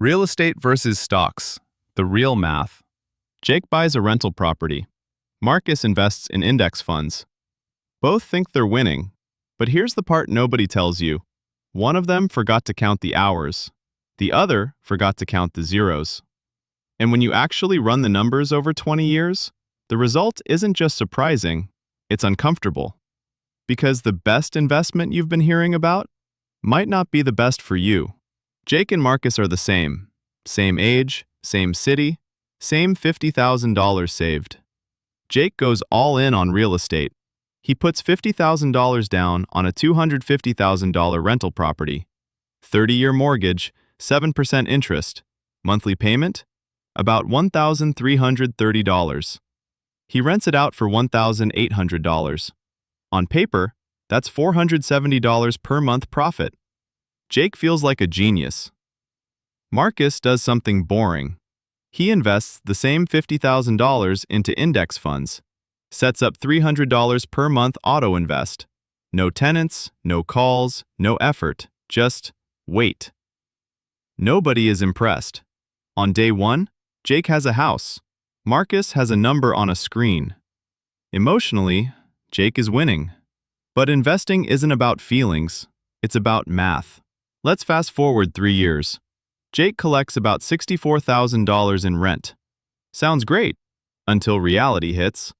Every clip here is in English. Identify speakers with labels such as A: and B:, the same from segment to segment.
A: Real estate versus stocks. The real math. Jake buys a rental property. Marcus invests in index funds. Both think they're winning, but here's the part nobody tells you. One of them forgot to count the hours. The other forgot to count the zeros. And when you actually run the numbers over 20 years, the result isn't just surprising, it's uncomfortable. Because the best investment you've been hearing about might not be the best for you. Jake and Marcus are the same. Same age, same city, same $50,000 saved. Jake goes all in on real estate. He puts $50,000 down on a $250,000 rental property. 30-year mortgage, 7% interest. Monthly payment? About $1,330. He rents it out for $1,800. On paper, that's $470 per month profit. Jake feels like a genius. Marcus does something boring. He invests the same $50,000 into index funds, sets up $300 per month auto invest. No tenants, no calls, no effort, just wait. Nobody is impressed. On day one, Jake has a house. Marcus has a number on a screen. Emotionally, Jake is winning. But investing isn't about feelings, it's about math. Let's fast forward 3 years. Jake collects about $64,000 in rent. Sounds great, until reality hits.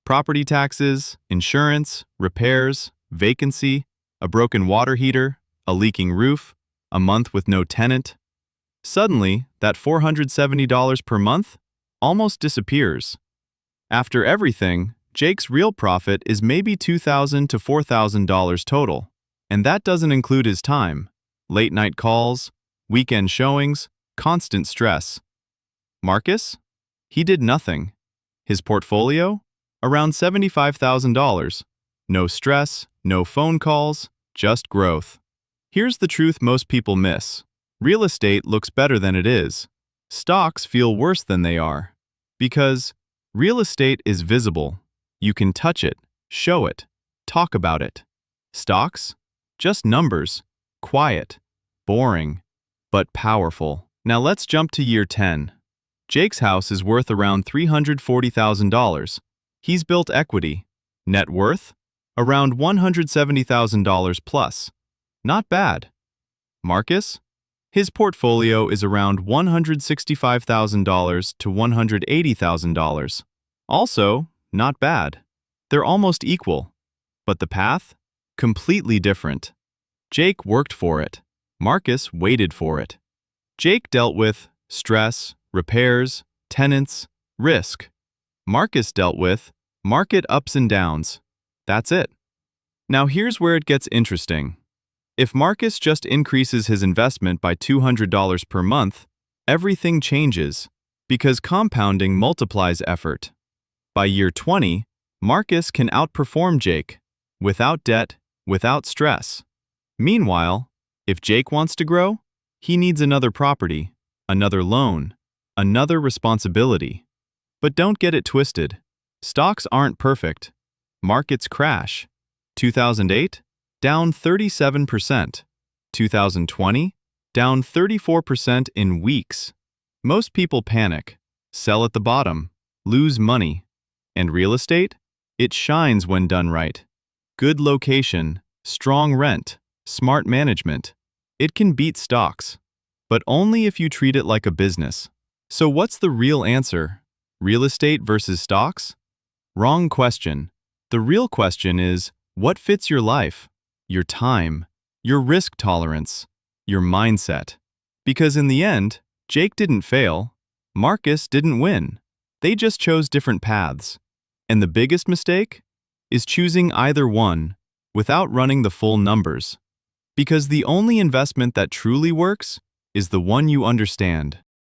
A: Property taxes, insurance, repairs, vacancy, a broken water heater, a leaking roof, a month with no tenant. Suddenly, that $470 per month almost disappears. After everything, Jake's real profit is maybe $2,000 to $4,000 total, and that doesn't include his time. Late-night calls, weekend showings, constant stress. Marcus? He did nothing. His portfolio? Around $75,000. No stress, no phone calls, just growth. Here's the truth most people miss. Real estate looks better than it is. Stocks feel worse than they are. Because real estate is visible. You can touch it, show it, talk about it. Stocks? Just numbers. Quiet, boring, but powerful. Now let's jump to year 10. Jake's house is worth around $340,000. He's built equity. Net worth? Around $170,000 plus. Not bad. Marcus? His portfolio is around $165,000 to $180,000. Also, not bad. They're almost equal. But the path? Completely different. Jake worked for it. Marcus waited for it. Jake dealt with stress, repairs, tenants, risk. Marcus dealt with market ups and downs. That's it. Now here's where it gets interesting. If Marcus just increases his investment by $200 per month, everything changes, because compounding multiplies effort. By year 20, Marcus can outperform Jake, without debt, without stress. Meanwhile, if Jake wants to grow, he needs another property, another loan, another responsibility. But don't get it twisted. Stocks aren't perfect. Markets crash. 2008? Down 37%. 2020? Down 34% in weeks. Most people panic, sell at the bottom, lose money. And real estate? It shines when done right. Good location, strong rent, smart management. It can beat stocks, but only if you treat it like a business. So what's the real answer? Real estate versus stocks? Wrong question. The real question is, what fits your life, your time, your risk tolerance, your mindset? Because in the end, Jake didn't fail, Marcus didn't win. They just chose different paths. And the biggest mistake is choosing either one without running the full numbers. Because the only investment that truly works is the one you understand.